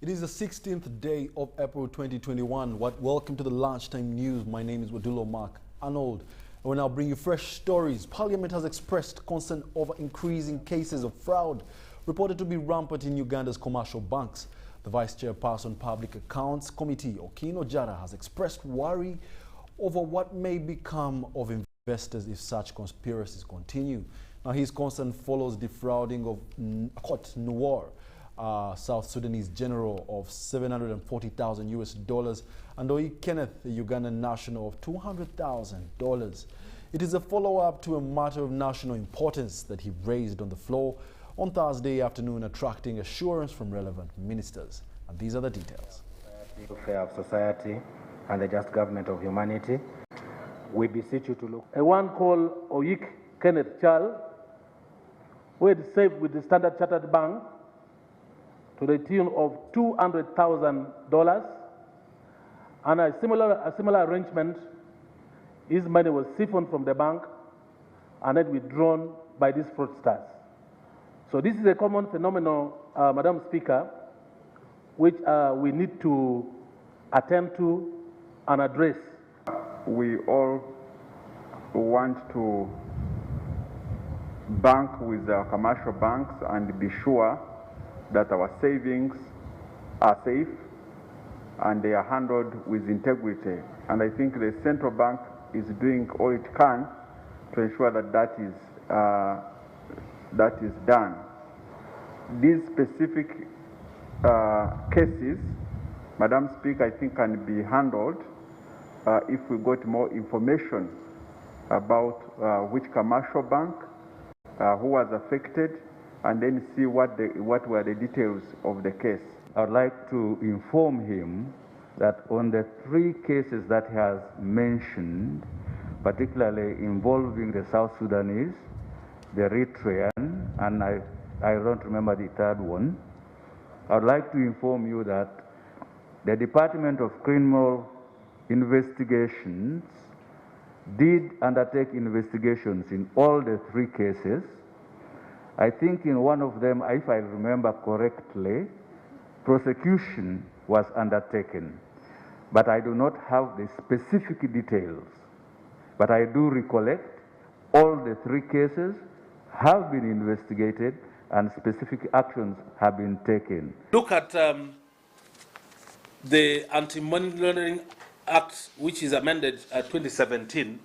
It is the 16th day of April 2021. Welcome to the lunchtime news. My name is Wadulo Arnold. And we'll now bring you fresh stories. Parliament has expressed concern over increasing cases of fraud reported to be rampant in Uganda's commercial banks. The Vice Chairperson Public Accounts Committee, Okino Jara, has expressed worry over what may become of investors if such conspiracies continue. Now, his concern follows defrauding of Cote Noir, South Sudanese general of $740,000 and Oi Kenneth, a Ugandan national, of $200,000. It is a follow-up to a matter of national importance that he raised on the floor on Thursday afternoon, attracting assurance from relevant ministers. And these are the details. Welfare of society and the just government of humanity. We beseech you to look. A one called Oyik Kenneth Charles, who had saved with the Standard Chartered Bank to the tune of $200,000, and a similar arrangement. His money was siphoned from the bank and then withdrawn by these fraudsters. So this is a common phenomenon, Madam Speaker, which we need to attend to and address. We all want to bank with our commercial banks and be sure that our savings are safe and they are handled with integrity. And I think the central bank is doing all it can to ensure that that is done. These specific cases, Madam Speaker, I think can be handled if we got more information about which commercial bank, who was affected, and then see what were the details of the case. I would like to inform him that on the three cases that he has mentioned, particularly involving the South Sudanese, the Eritrean, and I don't remember the third one, I would like to inform you that the Department of Criminal Investigations did undertake investigations in all the three cases. I think in one of them, if I remember correctly, prosecution was undertaken. But I do not have the specific details. But I do recollect all the three cases have been investigated and specific actions have been taken. Look at the Anti-Money Laundering Act, which is amended 2017,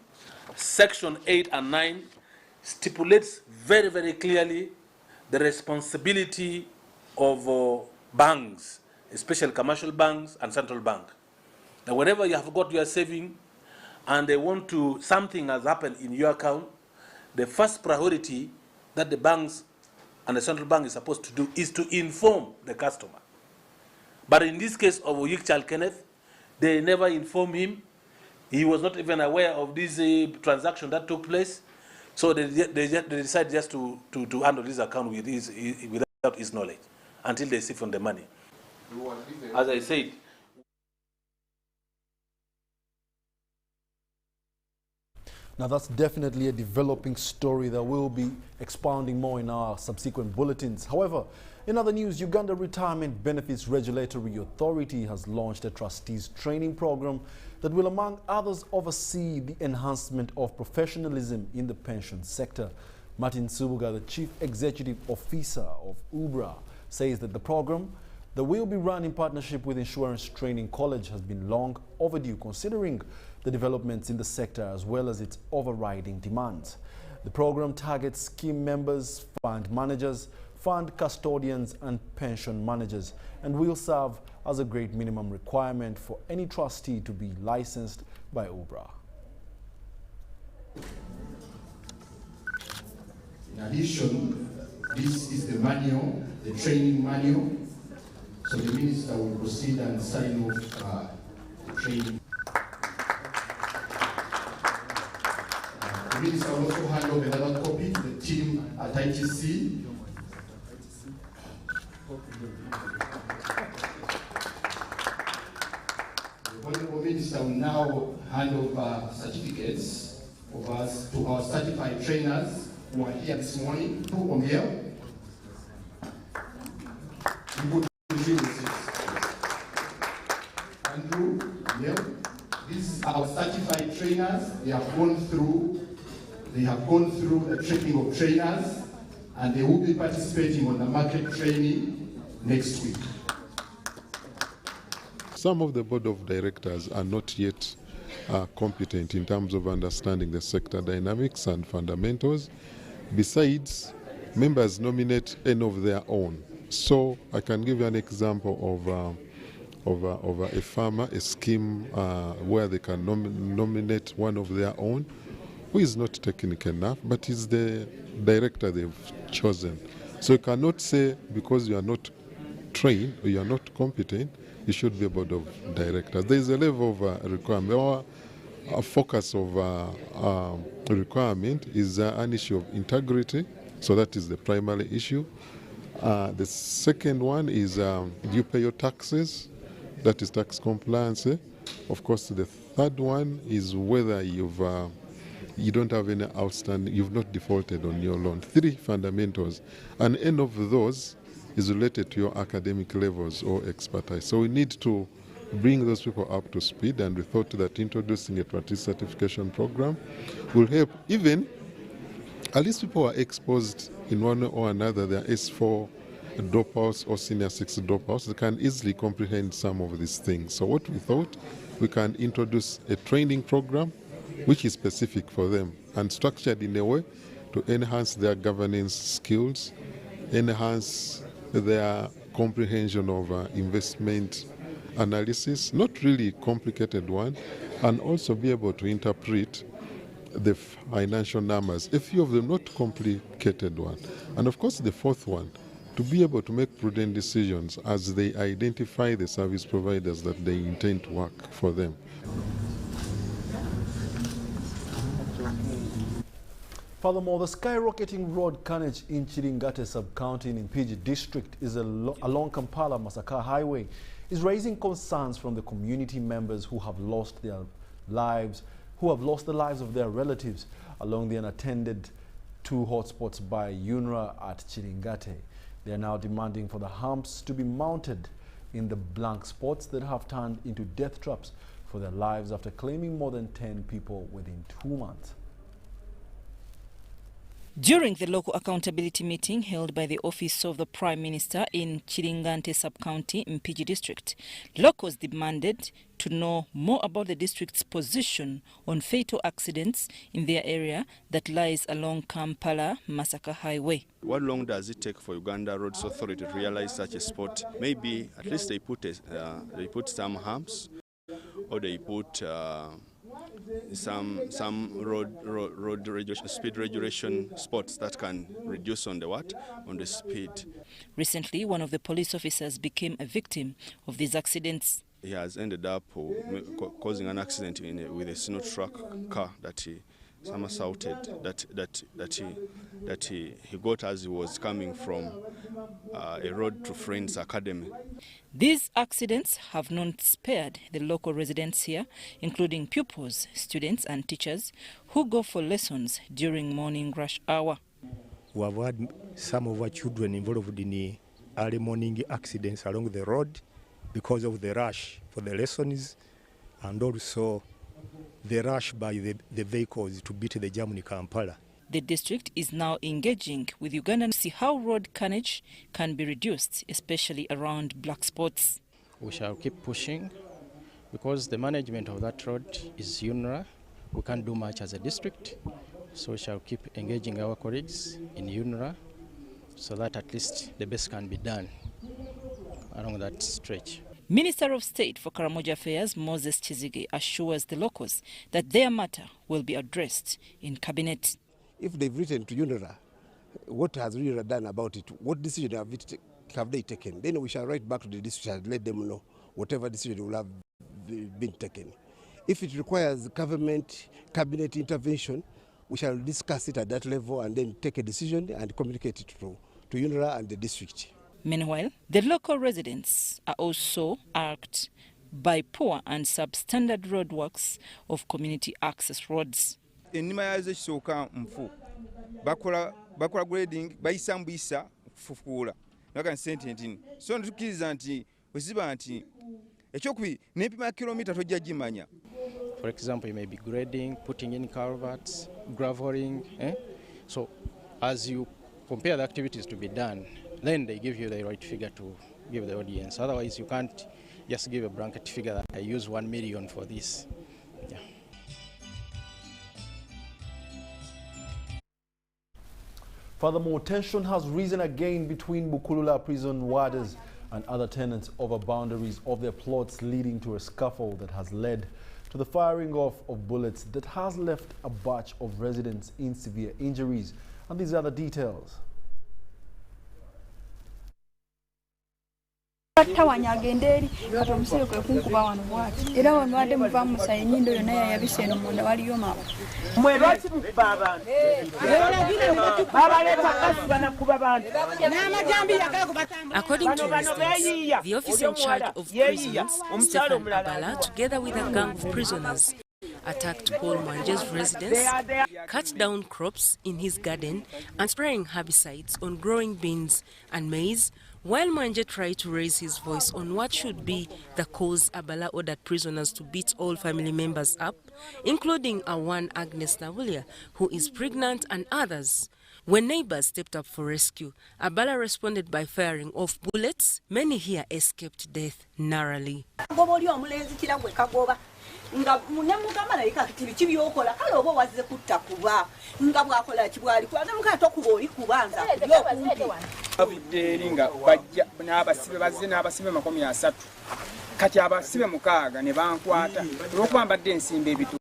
Section 8 and 9 stipulates very, very clearly the responsibility of banks, especially commercial banks and central bank. Now, whenever you have got your saving and they want to, something has happened in your account, the first priority that the banks and the central bank is supposed to do is to inform the customer. But in this case of Oyik Charles Kenneth, they never informed him. He was not even aware of this transaction that took place. So they decided just to handle this account without his knowledge until they siphon the money. As I said, now that's definitely a developing story that we'll be expounding more in our subsequent bulletins. However, in other news, Uganda Retirement Benefits Regulatory Authority has launched a trustees training program that will, among others, oversee the enhancement of professionalism in the pension sector. Martin Subuga, the Chief Executive Officer of UBRA, says that the program that will be run in partnership with Insurance Training College has been long overdue, considering the developments in the sector as well as its overriding demands. The program targets scheme members, fund managers, fund custodians and pension managers, and will serve as a great minimum requirement for any trustee to be licensed by UBRA. In addition, this is the manual, the training manual. So the minister will proceed and sign off the training. The minister will also hand over another copy to the team at ITC. The Honorable Minister will now hand over certificates of us to our certified trainers who are here this morning, to Omiel. our certified trainers. They have gone through the training of trainers, and they will be participating on the market training next week. Some of the board of directors are not yet competent in terms of understanding the sector dynamics and fundamentals. Besides, members nominate any of their own. So I can give you an example of a farmer, a scheme where they can nominate one of their own, who is not technical enough, but is the director they've chosen. So you cannot say because you are not trained or you are not competent, you should be a board of directors. There is a level of requirement. Our focus of requirement is an issue of integrity, so that is the primary issue. The second one is do you pay your taxes? That is tax compliance. Of course, the third one is whether you don't have any outstanding, you've not defaulted on your loan. 3 fundamentals, and any of those is related to your academic levels or expertise. So we need to bring those people up to speed, and we thought that introducing a practice certification program will help. Even at least people are exposed in one or another, their S4 dropouts or senior 6 dropouts, they can easily comprehend some of these things. So what we thought, we can introduce a training program which is specific for them and structured in a way to enhance their governance skills, enhance their comprehension of investment analysis, not really complicated one, and also be able to interpret the financial numbers, a few of them not complicated one. And of course the fourth one, to be able to make prudent decisions as they identify the service providers that they intend to work for them. Furthermore, the skyrocketing road carnage in Chiringate sub-county in Mpigi district is along Kampala-Masaka highway is raising concerns from the community members who have lost the lives of their relatives along the unattended 2 hotspots by UNRA at Chiringate. They are now demanding for the humps to be mounted in the blank spots that have turned into death traps for their lives after claiming more than 10 people within 2 months. During the local accountability meeting held by the Office of the Prime Minister in Chiringante Sub-County, Mpigi District, locals demanded to know more about the district's position on fatal accidents in their area that lies along Kampala-Masaka Highway. What long does it take for Uganda Roads Authority to realize such a spot? Maybe at least they put some humps, or they put some road regulation, speed regulation spots that can reduce on the speed. Recently, one of the police officers became a victim of these accidents. He has ended up causing an accident with a snow truck car that he somersaulted, that he got as he was coming from a road to Friends Academy. These accidents have not spared the local residents here, including pupils, students and teachers who go for lessons during morning rush hour. We have had some of our children involved in early morning accidents along the road because of the rush for the lessons and also the rush by the vehicles to beat the jam in Kampala. The district is now engaging with Uganda to see how road carnage can be reduced, especially around black spots. We shall keep pushing because the management of that road is UNRA. We can't do much as a district, so we shall keep engaging our colleagues in UNRA so that at least the best can be done along that stretch. Minister of State for Karamoja Affairs Moses Chizige assures the locals that their matter will be addressed in cabinet. If they've written to UNRA, what has UNRA done about it? What decision have they taken? Then we shall write back to the district and let them know whatever decision will have been taken. If it requires government cabinet intervention, we shall discuss it at that level and then take a decision and communicate it to UNRA and the district. Meanwhile, the local residents are also irked by poor and substandard roadworks of community access roads. Enima yazo kisoka mfu bakola grading bayisa mbisa fufukula naka sente ntini so ntukiriza nti weziba nti ekyokubi n'epima kilomita tojja gimanya. For example, you may be grading, putting in culverts, graveling. So as you compare the activities to be done, then they give you the right figure to give the audience. Otherwise, you can't just give a blanket figure that I use 1 million for this. Yeah. Furthermore, tension has risen again between Bukulula prison warders and other tenants over boundaries of their plots, leading to a scuffle that has led to the firing off of bullets that has left a batch of residents in severe injuries. And these are the details. Tawanyagenderi katomusiro kwe kunkuba wano bwati era wano wadde muva musa enyindo yonna yayabise eno munda waliyo mawa mwe lwaki mukuba abantu babaleta kasiba nakuba bantu n'amajambi yagala kubatambula. According to residents, the officer in charge of prisons, Stephen Abala, together with a gang of prisoners, attacked Paul Mwanje's residence, cut down crops in his garden, and spraying herbicides on growing beans and maize, while Mwanje tried to raise his voice on what should be the cause. Abala ordered prisoners to beat all family members up, including a one Agnes Nabulia, who is pregnant, and others. When neighbors stepped up for rescue, Abala responded by firing off bullets. Many here escaped death narrowly. Nga munemugamba naye kati biki byokola kale oba wazize kutta kuba nga bwakola kibwali kwaze mukato kuba oli kubanza yokumpi abidde nga bajja n'abasibe bazze n'abasibe 300 kati abasibe 6 ne bankwata olwokuba mbadde ensimba ebitu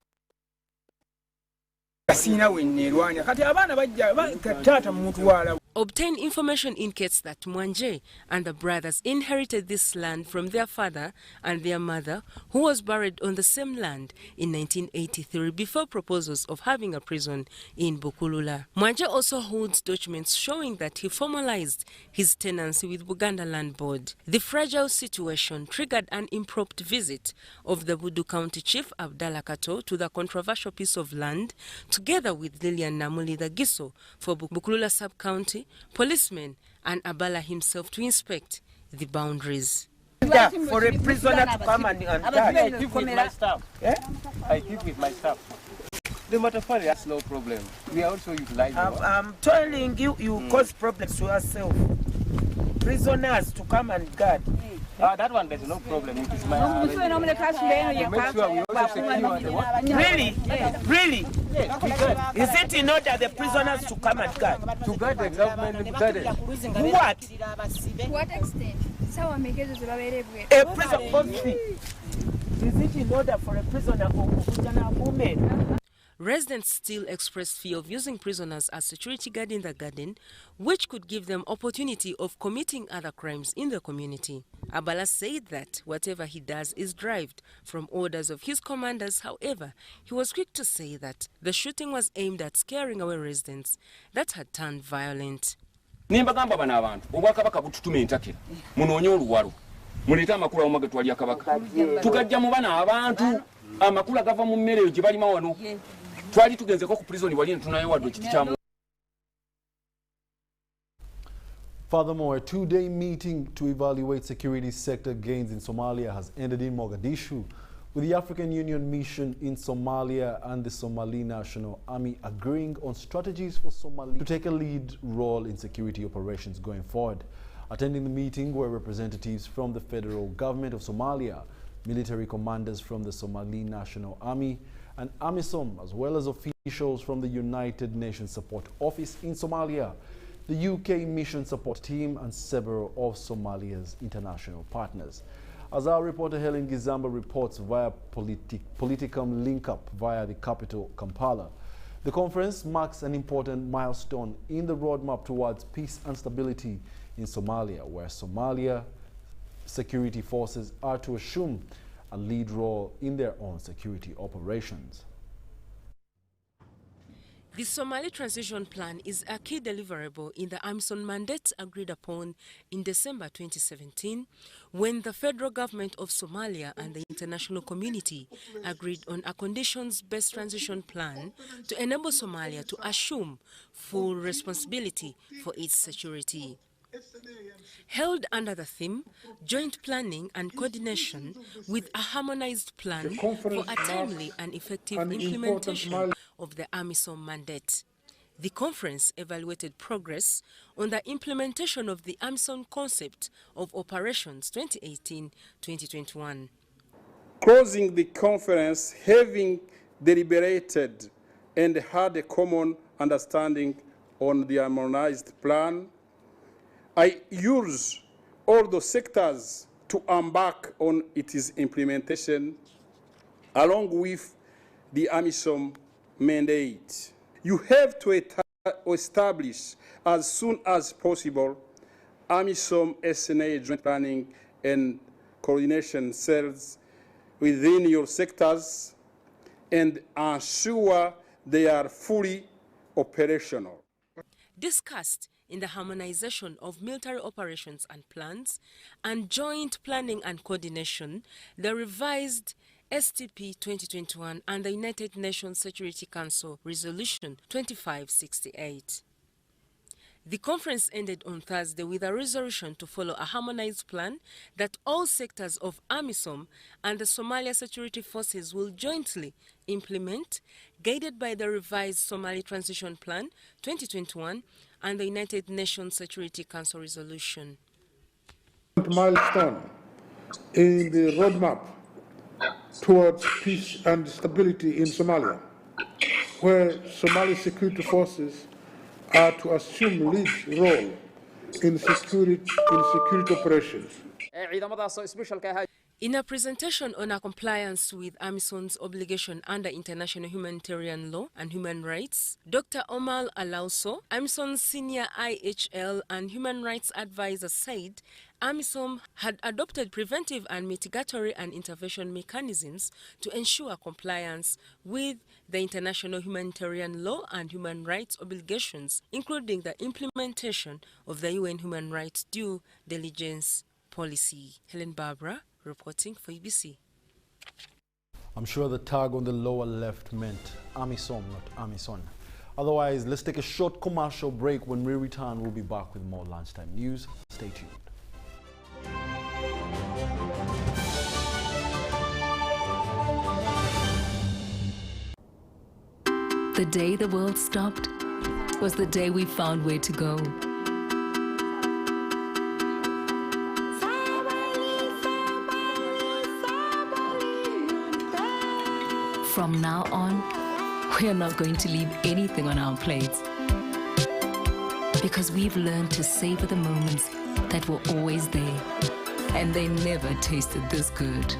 kasina wennerwanya kati abaana bajja tata mutwala. Obtained information indicates that Mwanje and the brothers inherited this land from their father and their mother, who was buried on the same land in 1983 before proposals of having a prison in Bukulula. Mwanje also holds documents showing that he formalized his tenancy with Buganda Land Board. The fragile situation triggered an impromptu visit of the Budu County Chief Abdallah Kato to the controversial piece of land, together with Lilian Namuli, the Giso for Bukulula Sub-County, policemen, and Abala himself to inspect the boundaries. For a prisoner to come and I live with my staff. I live with my staff. The Matafari has no problem. We are also utilizing. I'm telling you, you cause problems to yourself. Prisoners to come and guard. That one there's no problem. It is my make sure we also secure the what? Really? Really? Yes, is it in order the prisoners to come and guard? To guard the government garden. What? To what extent? A prison policy. Is it in order for a prisoner woman? Residents still express fear of using prisoners as security guard in the garden, which could give them opportunity of committing other crimes in the community. Abala said that whatever he does is derived from orders of his commanders. However, he was quick to say that the shooting was aimed at scaring away residents that had turned violent. Nimbagamba bana abantu obwakabaka bututume entakira munoonye oluwalo muleta amakulu omage twali akabaka tukajja mu bana abantu amakulu agava mu mmere gye balima wano twali tugenzeko ku prison wali tunayo wadde kiti kya. Furthermore, a two-day meeting to evaluate security sector gains in Somalia has ended in Mogadishu, with the African Union mission in Somalia and the Somali National Army agreeing on strategies for Somalia to take a lead role in security operations going forward. Attending the meeting were representatives from the federal government of Somalia, military commanders from the Somali National Army and AMISOM, as well as officials from the United Nations Support Office in Somalia, the UK Mission Support Team, and several of Somalia's international partners. As our reporter Helen Gizamba reports via Politicum link-up via the capital, Kampala, the conference marks an important milestone in the roadmap towards peace and stability in Somalia, where Somalia security forces are to assume a lead role in their own security operations. The Somali Transition Plan is a key deliverable in the AMISOM mandate agreed upon in December 2017, when the federal government of Somalia and the international community agreed on a conditions-based transition plan to enable Somalia to assume full responsibility for its security. held under the theme Joint Planning and Coordination with a Harmonized Plan for a Timely and Effective Implementation of the AMISOM mandate. The conference evaluated progress on the implementation of the AMISOM concept of operations 2018-2021. Closing the conference, having deliberated and had a common understanding on the harmonized plan, I urge all the sectors to embark on its implementation along with the AMISOM mandate. You have to establish as soon as possible AMISOM SNA joint planning and coordination cells within your sectors and ensure they are fully operational. Discussed in the harmonization of military operations and plans and joint planning and coordination, the revised STP 2021 and the United Nations Security Council Resolution 2568. The conference ended on Thursday with a resolution to follow a harmonized plan that all sectors of AMISOM and the Somalia Security Forces will jointly implement, guided by the revised Somali Transition Plan 2021 and the United Nations Security Council Resolution. Milestone in the roadmap towards peace and stability in Somalia, where Somali security forces are to assume lead role in security operations. In a presentation on our compliance with AMISOM's obligation under international humanitarian law and human rights, Dr. Omar Alauso, AMISOM's senior IHL and human rights advisor, said AMISOM had adopted preventive and mitigatory and intervention mechanisms to ensure compliance with the international humanitarian law and human rights obligations, including the implementation of the UN human rights due diligence policy. Helen Barbara, reporting for UBC. I'm sure the tag on the lower left meant AMISOM, not AMISON. Otherwise, let's take a short commercial break. When we return, we'll be back with more lunchtime news. Stay tuned. The day the world stopped was the day we found where to go. From now on, we're not going to leave anything on our plates, because we've learned to savor the moments that were always there, and they never tasted this good.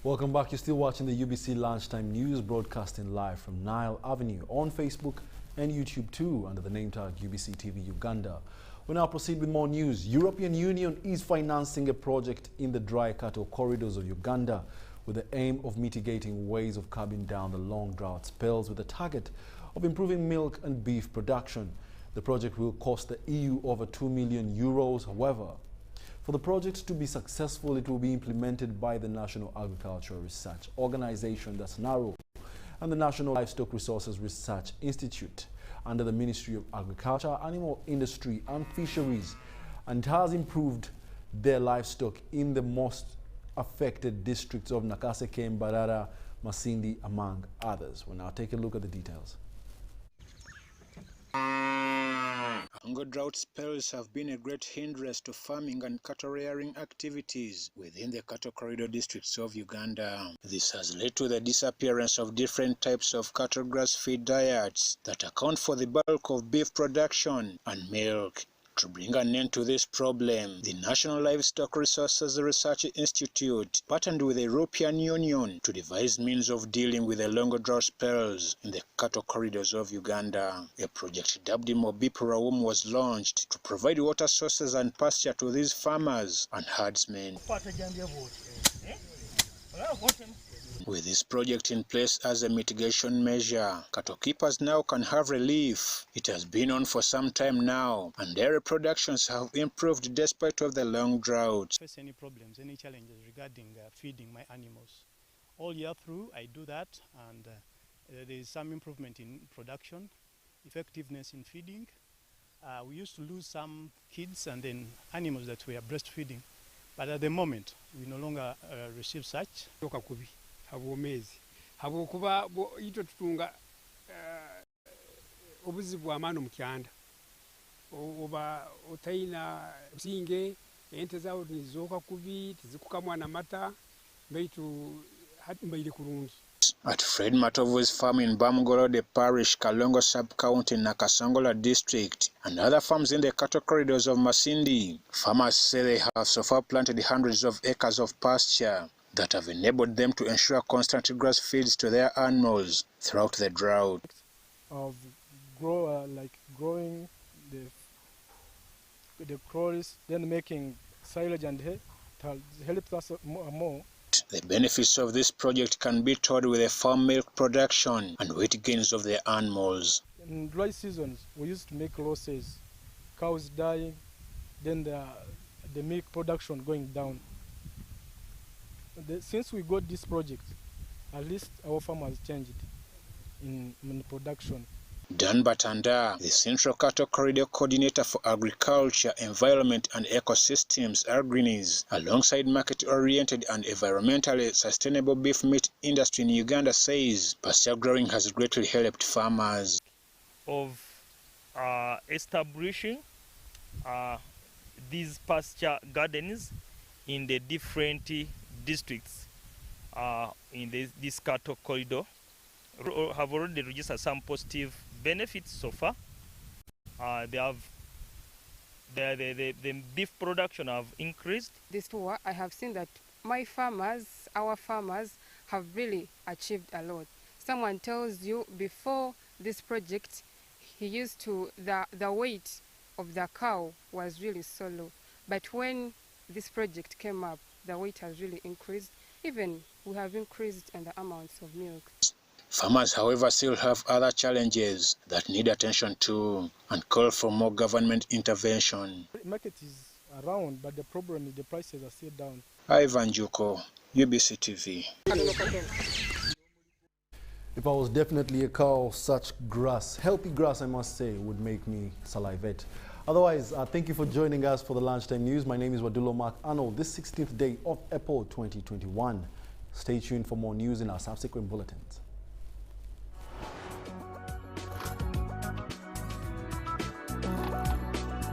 Welcome back. You're still watching the UBC Lunchtime News, broadcasting live from Nile Avenue on Facebook and YouTube too, under the name tag UBC TV Uganda. We now proceed with more news. European Union is financing a project in the dry cattle corridors of Uganda, with the aim of mitigating ways of curbing down the long drought spells with the target of improving milk and beef production. The project will cost the EU over €2 million. However, for the project to be successful, it will be implemented by the National Agricultural Research Organization, that's NARO, and the National Livestock Resources Research Institute under the Ministry of Agriculture, Animal Industry and Fisheries, and has improved their livestock in the most affected districts of Nakaseke, Mbarara, Masindi, among others. We'll now take a look at the details. Longer drought spells have been a great hindrance to farming and cattle rearing activities within the cattle corridor districts of Uganda. This has led to the disappearance of different types of cattle grass feed diets that account for the bulk of beef production and milk. To bring an end to this problem, the National Livestock Resources Research Institute partnered with the European Union to devise means of dealing with the longer drought spells in the cattle corridors of Uganda. A project dubbed Mobiprawum was launched to provide water sources and pasture to these farmers and herdsmen. With this project in place as a mitigation measure, cattle keepers now can have relief. It has been on for some time now, and dairy productions have improved despite of the long drought. Face any problems, any challenges regarding feeding my animals. All year through, I do that, and there is some improvement in production, effectiveness in feeding. We used to lose some kids and then animals that were breastfeeding, but at the moment, we no longer receive such. Habwomezi habwokuba ito tutunga obuzibu amaano mu kyanda oba otayina singe ente zawo nizoka kubi tizikukamwa na mata mbaitu mbaile kurungi. At Fred Matovu's farm in Bamugolode Parish, Kalongo Sub-County, Nakasongola District, and other farms in the cattle corridors of Masindi, farmers say they have so far planted hundreds of acres of pasture that have enabled them to ensure constant grass feeds to their animals throughout the drought. Of growing the crops, then making silage and hay, it helps us more. The benefits of this project can be told with the farm milk production and weight gains of the animals. In dry seasons, we used to make losses, cows dying, then the milk production going down. Since we got this project, at least our farm has changed in production. Dan Batanda, the Central Cattle Corridor Coordinator for Agriculture, Environment and Ecosystems, Agrinis, alongside market-oriented and environmentally sustainable beef meat industry in Uganda, says pasture growing has greatly helped farmers. Of establishing these pasture gardens in the different districts in this cattle corridor have already registered some positive benefits so far. The beef production have increased. This tour, I have seen that our farmers have really achieved a lot. Someone tells you before this project, the weight of the cow was really so low. But when this project came up, the weight has really increased. Even we have increased in the amounts of milk. Farmers, however, still have other challenges that need attention too and call for more government intervention. The market is around, but the problem is the prices are still down. Ivan Juko, UBC TV. If I was definitely a cow, such grass, healthy grass I must say, would make me salivate. Otherwise, thank you for joining us for the Lunchtime News. My name is Wadulo Mark Arnold, this 16th day of April 2021. Stay tuned for more news in our subsequent bulletins.